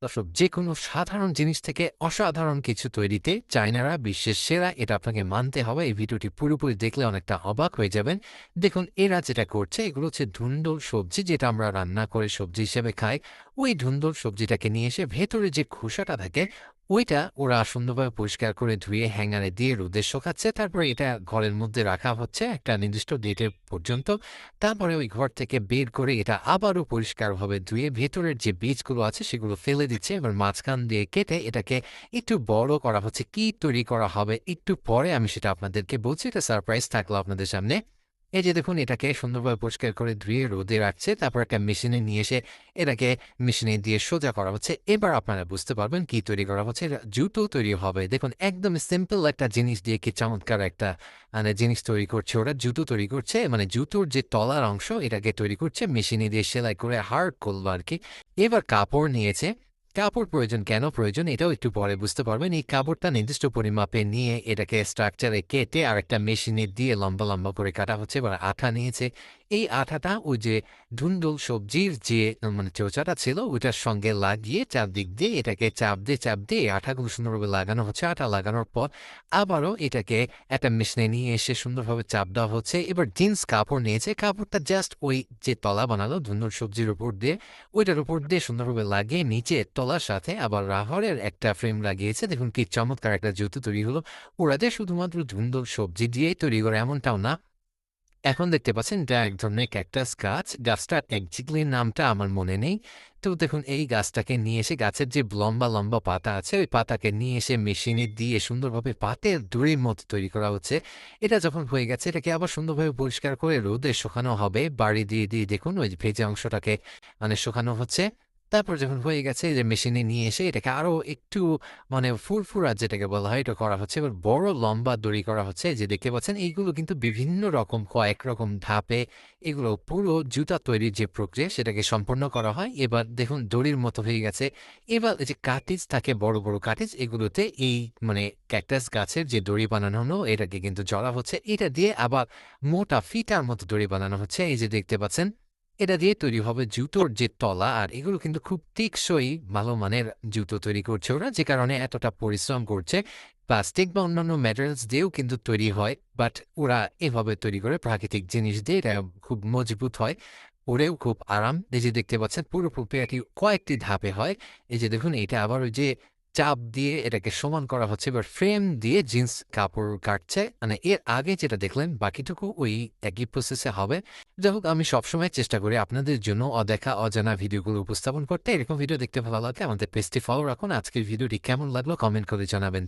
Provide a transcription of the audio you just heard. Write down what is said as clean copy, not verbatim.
দর্শক, যেকোনো সাধারণ জিনিস থেকে অসাধারণ কিছু তৈরিতে চায়নারা বিশ্বের সেরা, এটা আপনাকে মানতে হবে। এই ভিডিওটি পুরোপুরি দেখলে অনেকটা অবাক হয়ে যাবেন। দেখুন, এরা যেটা করছে এগুলো হচ্ছে ধুন্দুল সবজি, যেটা আমরা রান্না করে সবজি হিসেবে খাই। ওই ধুন্দুল সবজিটাকে নিয়ে এসে ভেতরে যে খোসাটা থাকে ওইটা ওরা সুন্দরভাবে পরিষ্কার করে ধুয়ে হ্যাঙ্গারে দিয়ে রোদে শুকাচ্ছে। তারপরে এটা ঘরের মধ্যে রাখা হচ্ছে একটা নির্দিষ্ট ডেটের পর্যন্ত। তারপরে ওই ঘর থেকে বের করে এটা আবারও পরিষ্কারভাবে ধুয়ে ভেতরের যে বীজগুলো আছে সেগুলো ফেলে দিচ্ছে। এবার মাঝখান দিয়ে কেটে এটাকে একটু বড় করা হচ্ছে। কি তৈরি করা হবে একটু পরে আমি সেটা আপনাদেরকে বলছি। এটা সারপ্রাইজ থাকলো আপনাদের সামনে। এই যে দেখুন, এটাকে সুন্দরভাবে পরিষ্কার করে ধুয়ে রোদে রাখছে। তারপর একটা মেশিনে নিয়ে এসে এটাকে মেশিনে দিয়ে সোজা করা হচ্ছে। এবার আপনারা বুঝতে পারবেন কি তৈরি করা হচ্ছে। এটা জুতো তৈরি হবে। দেখুন, একদম সিম্পল একটা জিনিস দিয়ে কি চমৎকার একটা জিনিস তৈরি করছে ওরা। জুতো তৈরি করছে, মানে জুতোর যে তলার অংশ এটাকে তৈরি করছে মেশিনে দিয়ে সেলাই করে হার্ড করলো আর কি। এবার কাপড় নিয়েছে। কাপড় প্রয়োজন, কেন প্রয়োজন এটাও একটু পরে বুঝতে পারবেন। এই কাপড়টা নির্দিষ্ট পরিমাপে নিয়ে এটাকে স্ট্রাকচারে কেটে আর একটা মেশিনে দিয়ে লম্বা লম্বা করে কাটা হচ্ছে। এবার আঠা নিয়েছে। এই আঠাটা ওই যে ধুন্দুল সবজির যে চোচাটা ছিল ওইটার সঙ্গে লাগিয়ে চারদিক দিয়ে এটাকে চাপ দিয়ে এই আঠাগুলো সুন্দরভাবে লাগানো হচ্ছে। আঠা লাগানোর পর আবারও এটাকে একটা মেশিনে নিয়ে এসে সুন্দরভাবে চাপ দেওয়া হচ্ছে। এবার জিন্স কাপড় নিয়েছে। কাপড়টা জাস্ট ওই যে তলা বানালো ধুন্দুল সবজির উপর দিয়ে, ওইটার উপর দিয়ে সুন্দরভাবে লাগিয়ে নিচে তলার সাথে আবার রাবারের একটা ফ্রেম লাগিয়েছে। দেখুন কি চমৎকার একটা জুতো তৈরি হলো। ওরা যে শুধুমাত্র ধুন্দুল সবজি দিয়েই তৈরি করে এমনটাও না। এখন দেখতে পাচ্ছেন এটা এক ধরনের ক্যাকটাস গাছ। গাছটার একজ্যাক্টলি নামটা আমার মনে নেই। তো দেখুন, এই গাছটাকে নিয়ে এসে গাছের যে লম্বা লম্বা পাতা আছে ওই পাতাকে নিয়ে এসে মেশিনে দিয়ে সুন্দরভাবে পাতের দড়ির মতো তৈরি করা হচ্ছে। এটা যখন হয়ে গেছে এটাকে আবার সুন্দরভাবে পরিষ্কার করে রোদে শুকানো হবে। বাড়ি দিয়ে দিয়ে দেখুন ওই যে ভেজা অংশটাকে শুকানো হচ্ছে। তারপর যখন হয়ে গেছে যে মেশিনে নিয়ে এসে এটাকে আরো একটু ফুরফুরা যেটাকে বলা হয় এটা করা হচ্ছে। এবার বড় লম্বা দড়ি করা হচ্ছে। এই যে দেখতে পাচ্ছেন এইগুলো কিন্তু বিভিন্ন রকম কয়েক রকম ধাপে এগুলো পুরো জুতা তৈরির যে প্রক্রিয়া সেটাকে সম্পন্ন করা হয়। এবার দেখুন দড়ির মতো হয়ে গেছে। এবার এই যে কাটিজ থাকে, বড় বড় কাটিজ, এগুলোতে এই ক্যাকটাস গাছের যে দড়ি বানানো হলো এটাকে কিন্তু জড়া হচ্ছে। এটা দিয়ে আবার মোটা ফিটার মতো দড়ি বানানো হচ্ছে। এই যে দেখতে পাচ্ছেন, এটা দিয়ে তৈরি হবে জুতোর যে তলা। আর এগুলো কিন্তু খুব টেকসই ভালো মানের জুতো তৈরি করছে ওরা, যে কারণে এতটা পরিশ্রম করছে। প্লাস্টিক বা অন্যান্য ম্যাটেরিয়ালস দিয়েও কিন্তু তৈরি হয়, বাট ওরা এভাবে তৈরি করে প্রাকৃতিক জিনিস দিয়ে। এটা খুব মজবুত হয়, পরেও খুব আরাম। এই যে দেখতে পাচ্ছেন পুরো প্রক্রিয়াটি কয়েকটি ধাপে হয়। এই যে দেখুন, এটা আবার ওই যে চাপ দিয়ে এটাকে সমান করা হচ্ছে। এবার ফ্রেম দিয়ে জিন্স কাপড় কাটছে। এর আগে যেটা দেখলেন বাকিটুকু ওই একই প্রসেসে হবে। যাই হোক, আমি সবসময় চেষ্টা করি আপনাদের জন্য অদেখা অজানা ভিডিওগুলো উপস্থাপন করতে। এরকম ভিডিও দেখতে ভালো লাগলে আমাদের পেজটি ফলো রাখুন। আজকের ভিডিওটি কেমন লাগলো কমেন্ট করে জানাবেন।